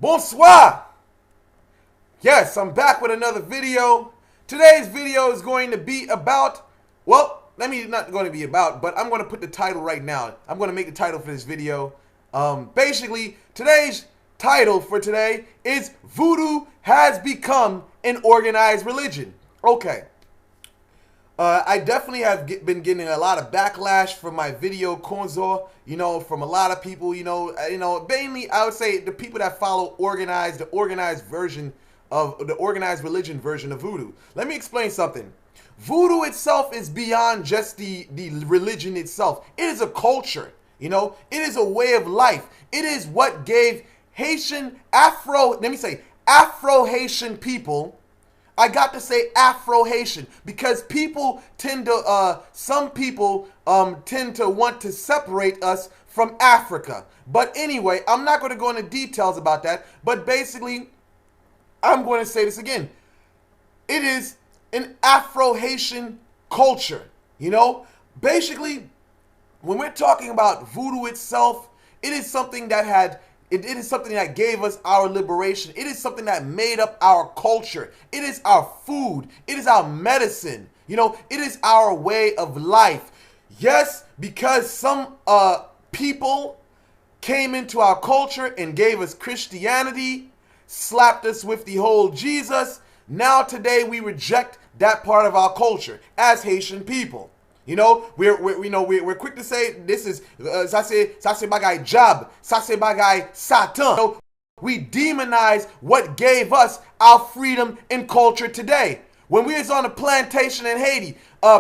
Bonsoir! Yes, I'm back with another video. Today's video is going to be about, well, not going to be about, but I'm going to put the title right now. I'm going to make the title for this video. Basically, today's title for today is Voodoo has become an organized religion. Okay. I definitely have been getting a lot of backlash from my video Konzo, from a lot of people, mainly I would say the people that follow the organized version of the organized religion version of Voodoo. Let me explain something. Voodoo itself is beyond just the religion itself. It is a culture, it is a way of life. It is what gave Afro-Haitian people, I got to say Afro-Haitian because people tend to, some people tend to want to separate us from Africa. But anyway, I'm not going to go into details about that. But basically, I'm going to say this again. It is an Afro-Haitian culture, Basically, when we're talking about voodoo itself, it is something that it is something that gave us our liberation. It is something that made up our culture. It is our food. It is our medicine. It is our way of life. Yes, because some people came into our culture and gave us Christianity, slapped us with the whole Jesus. Now today we reject that part of our culture as Haitian people. We're quick to say this is ça c'est bagay jab, ça c'est bagay Satan. We demonize what gave us our freedom and culture today. When we was on a plantation in Haiti,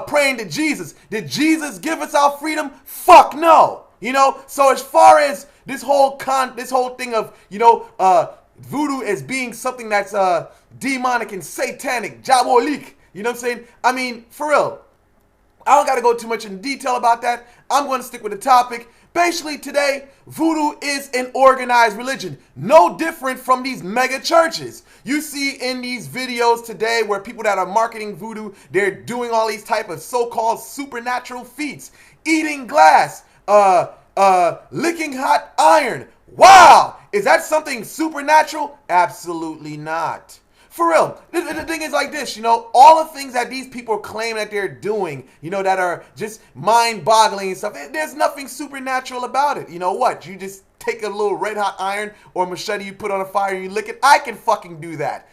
praying to Jesus, did Jesus give us our freedom? Fuck no. So as far as this whole thing of voodoo as being something that's demonic and satanic, diabolique, you know what I'm saying? I mean, for real. I don't got to go too much in detail about that. I'm going to stick with the topic. Basically, today, voodoo is an organized religion. No different from these mega churches. You see in these videos today where people that are marketing voodoo, they're doing all these type of so-called supernatural feats. Eating glass, licking hot iron. Wow! Is that something supernatural? Absolutely not. For real, the thing is like this, all the things that these people claim that they're doing, that are just mind-boggling and stuff, there's nothing supernatural about it. You know what? You just take a little red-hot iron or machete you put on a fire and you lick it. I can fucking do that.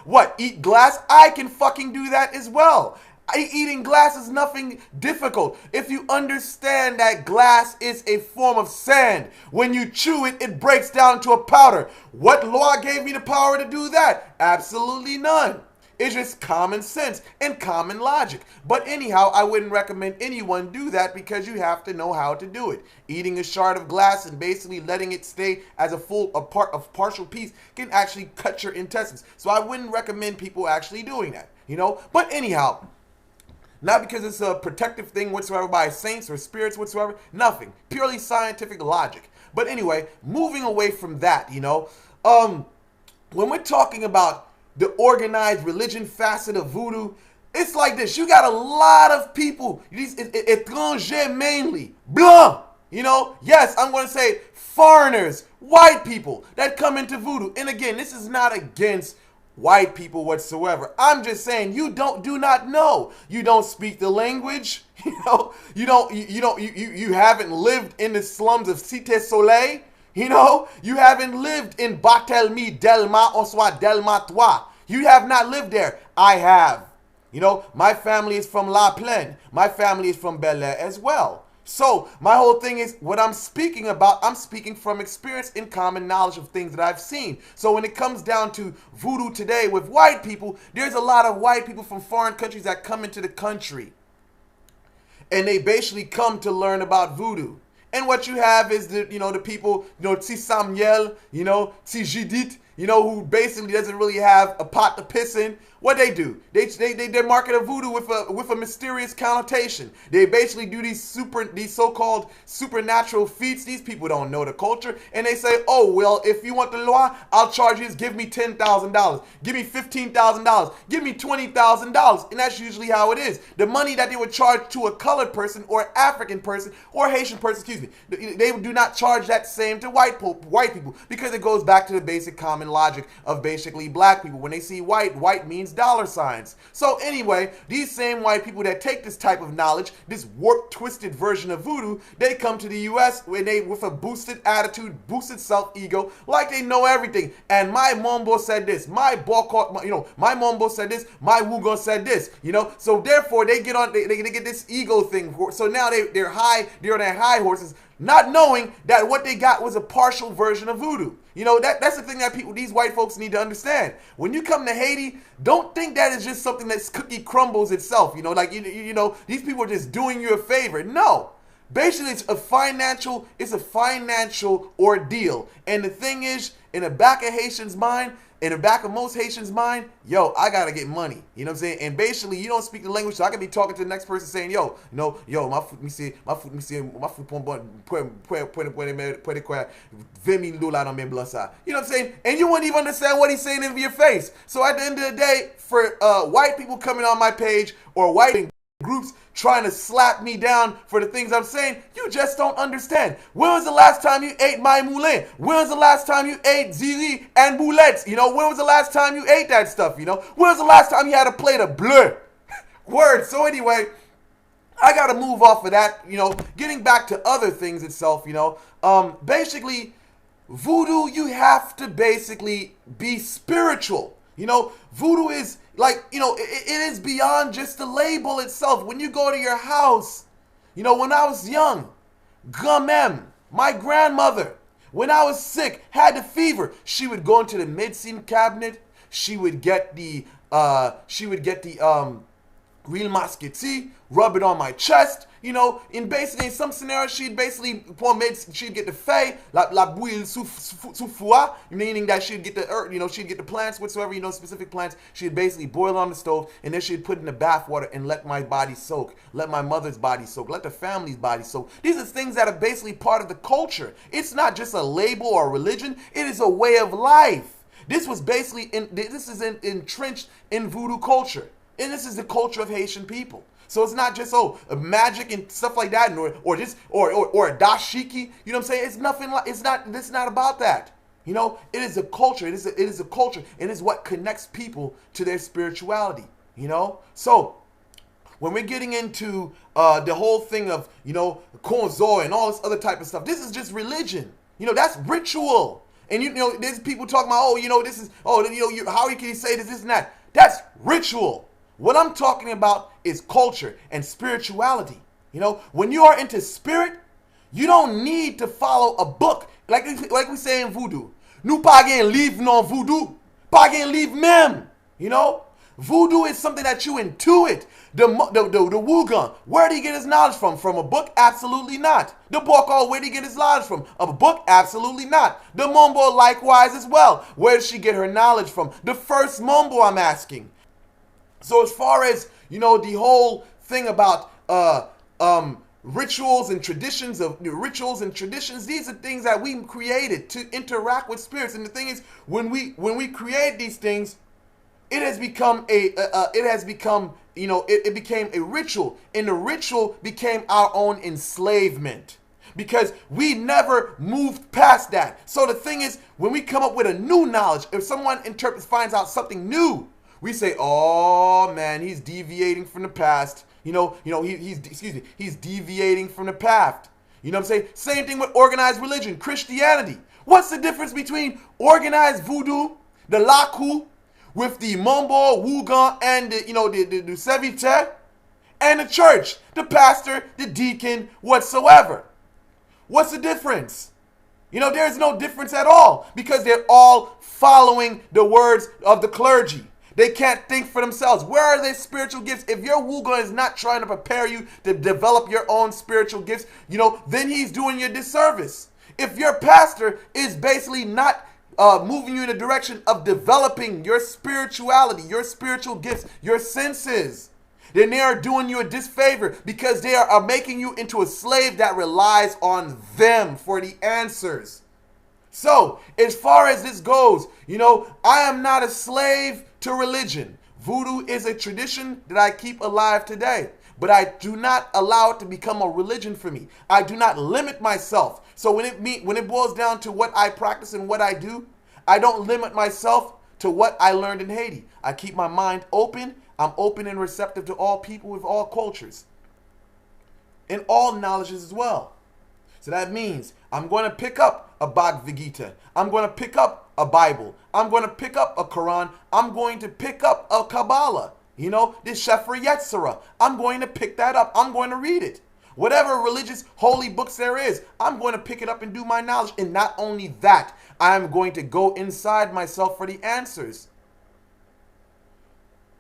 What? Eat glass? I can fucking do that as well. Eating glass is nothing difficult. If you understand that glass is a form of sand, when you chew it, it breaks down to a powder. What law gave me the power to do that? Absolutely none. It's just common sense and common logic. But anyhow, I wouldn't recommend anyone do that because you have to know how to do it. Eating a shard of glass and basically letting it stay as a partial piece can actually cut your intestines. So I wouldn't recommend people actually doing that, But anyhow, not because it's a protective thing whatsoever by saints or spirits whatsoever. Nothing. Purely scientific logic. But anyway, moving away from that, when we're talking about the organized religion facet of voodoo, it's like this. You got a lot of people, these étrangers mainly, blanc, yes, I'm going to say foreigners, white people that come into voodoo. And again, this is not against white people whatsoever. I'm just saying you do not know. You don't speak the language. You haven't lived in the slums of Cité Soleil. You haven't lived in Barthélemy, Delma, or soit Delma Trois. You have not lived there. I have. My family is from La Plaine. My family is from Bel Air as well. So my whole thing is what I'm speaking about, I'm speaking from experience and common knowledge of things that I've seen. So when it comes down to voodoo today with white people, there's a lot of white people from foreign countries that come into the country. And they basically come to learn about voodoo. And what you have is the people, Ti Samuel, Ti Judith, who basically doesn't really have a pot to piss in, what they do? They market a voodoo with a mysterious connotation. They basically do these so-called supernatural feats. These people don't know the culture, and they say, oh well, if you want the law, I'll charge you. Give me $10,000. Give me $15,000. Give me $20,000, and that's usually how it is. The money that they would charge to a colored person or African person or Haitian person, excuse me, they do not charge that same to white people, because it goes back to the basic common logic of basically black people. When they see white means dollar signs. So anyway, these same white people that take this type of knowledge, this warped, twisted version of voodoo, they come to the U.S. with a boosted attitude, boosted self-ego, like they know everything. And my Mombo said this, my Bokor, my Mombo said this, my Wugon said this, So therefore, they get on, they get this ego thing. So now they're on their high horses, not knowing that what they got was a partial version of voodoo. That's the thing that these white folks need to understand. When you come to Haiti, don't think that is just something that's cookie crumbles itself. These people are just doing you a favor. No. Basically, it's a financial ordeal. And the thing is, in the back of Haitians' mind, in the back of most Haitians' mind, yo, I gotta get money. You know what I'm saying? And basically, you don't speak the language, so I can be talking to the next person saying, yo, my foot, me see, puede $20,000 dans mes blancs. You know what I'm saying? And you wouldn't even understand what he's saying in your face. So at the end of the day, for white people coming on my page or white groups trying to slap me down for the things I'm saying, you just don't understand. When was the last time you ate my moulin? When was the last time you ate ziri and boulettes? When was the last time you ate that stuff? When was the last time you had a plate of bleu? Word. So anyway, I got to move off of that, getting back to other things itself, basically, voodoo, you have to basically be spiritual. Voodoo is like, it is beyond just the label itself. When you go to your house, when I was young, Gamem, my grandmother, when I was sick, had the fever, she would go into the medicine cabinet. She would get the real masqueti, rub it on my chest, in basically in some scenarios she'd basically she'd get the fey, la bouille sous foie, meaning that she'd get the herb, she'd get the plants whatsoever, specific plants, she'd basically boil on the stove, and then she'd put in the bath water and let my body soak, let my mother's body soak, let the family's body soak. These are things that are basically part of the culture. It's not just a label or a religion, it is a way of life. This was basically entrenched in voodoo culture. And this is the culture of Haitian people. So it's not just magic and stuff like that, or a dashiki. You know what I'm saying? It's nothing like it's not about that. It is a culture. It is a culture, and it's what connects people to their spirituality. So when we're getting into the whole thing of konzo and all this other type of stuff, this is just religion. That's ritual. And there's people talking about this is how can you say this and that? That's ritual. What I'm talking about is culture and spirituality. When you are into spirit, you don't need to follow a book. Like we say in voodoo. Nous pas gen livre non voodoo. Pas gen livre même. Voodoo is something that you intuit. The Wugan, where did he get his knowledge from? From a book? Absolutely not. The Bokor, where did he get his knowledge from? A book? Absolutely not. The Mombo likewise as well. Where did she get her knowledge from? The first Mombo, I'm asking. So as far as, the whole thing about rituals and traditions, these are things that we created to interact with spirits. And the thing is, when we create these things, it became a ritual, and the ritual became our own enslavement. Because we never moved past that. So the thing is, when we come up with a new knowledge, if someone finds out something new, we say, oh man, he's deviating from the past. He's deviating from the path. You know what I'm saying? Same thing with organized religion, Christianity. What's the difference between organized voodoo, the Laku, with the Mombo, Wugan, and the Sevite, and the church, the pastor, the deacon, whatsoever? What's the difference? There's no difference at all, because they're all following the words of the clergy. They can't think for themselves. Where are their spiritual gifts? If your Wugan is not trying to prepare you to develop your own spiritual gifts, then he's doing you a disservice. If your pastor is basically not moving you in a direction of developing your spirituality, your spiritual gifts, your senses, then they are doing you a disfavor because they are making you into a slave that relies on them for the answers. So, as far as this goes, I am not a slave to religion. Voodoo is a tradition that I keep alive today, but I do not allow it to become a religion for me. I do not limit myself. So when it boils down to what I practice and what I do, I don't limit myself to what I learned in Haiti. I keep my mind open. I'm open and receptive to all people with all cultures and all knowledges as well. So that means I'm going to pick up a Bhagavad Gita. I'm going to pick up a Bible. I'm going to pick up a Quran. I'm going to pick up a Kabbalah. This Sefer Yetzirah. I'm going to pick that up. I'm going to read it. Whatever religious holy books there is, I'm going to pick it up and do my knowledge. And not only that, I'm going to go inside myself for the answers.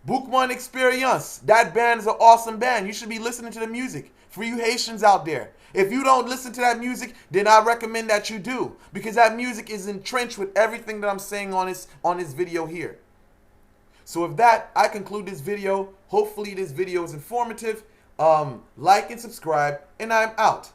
Bookman Experience. That band is an awesome band. You should be listening to the music. For you Haitians out there, if you don't listen to that music, then I recommend that you do, because that music is entrenched with everything that I'm saying on this video here. So with that, I conclude this video. Hopefully this video is informative. Like and subscribe, and I'm out.